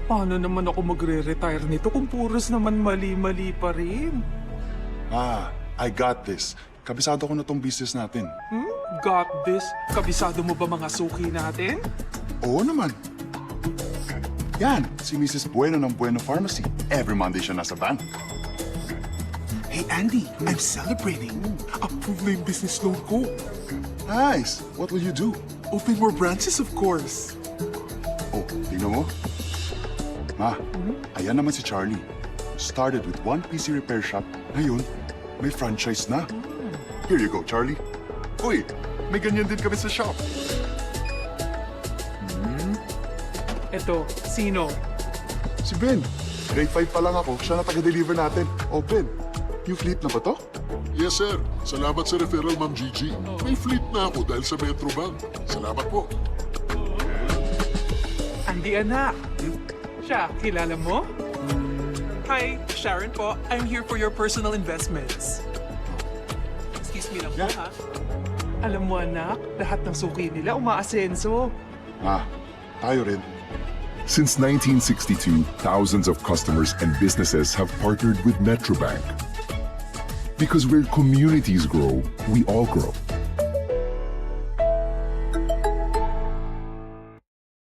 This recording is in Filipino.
Paano naman ako magre-retire nito kung puros naman mali-mali pa rin? I got this. Kabisado ko na tong business natin. Got this? Kabisado mo ba mga suki natin? Oo naman. Yan, si Mrs. Bueno ng Bueno Pharmacy. Every Monday siya nasa bank. Hey, Andy, I'm celebrating. Approve na yung business loan ko. Nice! What will you do? Open more branches, of course. Oh, tingnan mo. Ma, ayan naman si Charlie. Started with one PC repair shop. Ngayon, may franchise na. Here you go, Charlie. Uy, may ganyan din kami sa shop. Eto, sino? Si Ben. Grade 5 pa lang ako. Siya na taga-deliver natin. Oh, Ben, yung fleet na ba to? Yes, sir. Salamat sa referral, Ma'am Gigi. May fleet na ako dahil sa Metrobank. Salamat po. Andy anak. Siya, kilala mo? Hi, Sharon po. I'm here for your personal investments. Excuse me lang po, Yeah. ha? Alam mo anak, lahat ng suki nila umaasenso. Tayo rin. Since 1962, thousands of customers and businesses have partnered with Metrobank. Because where communities grow, we all grow.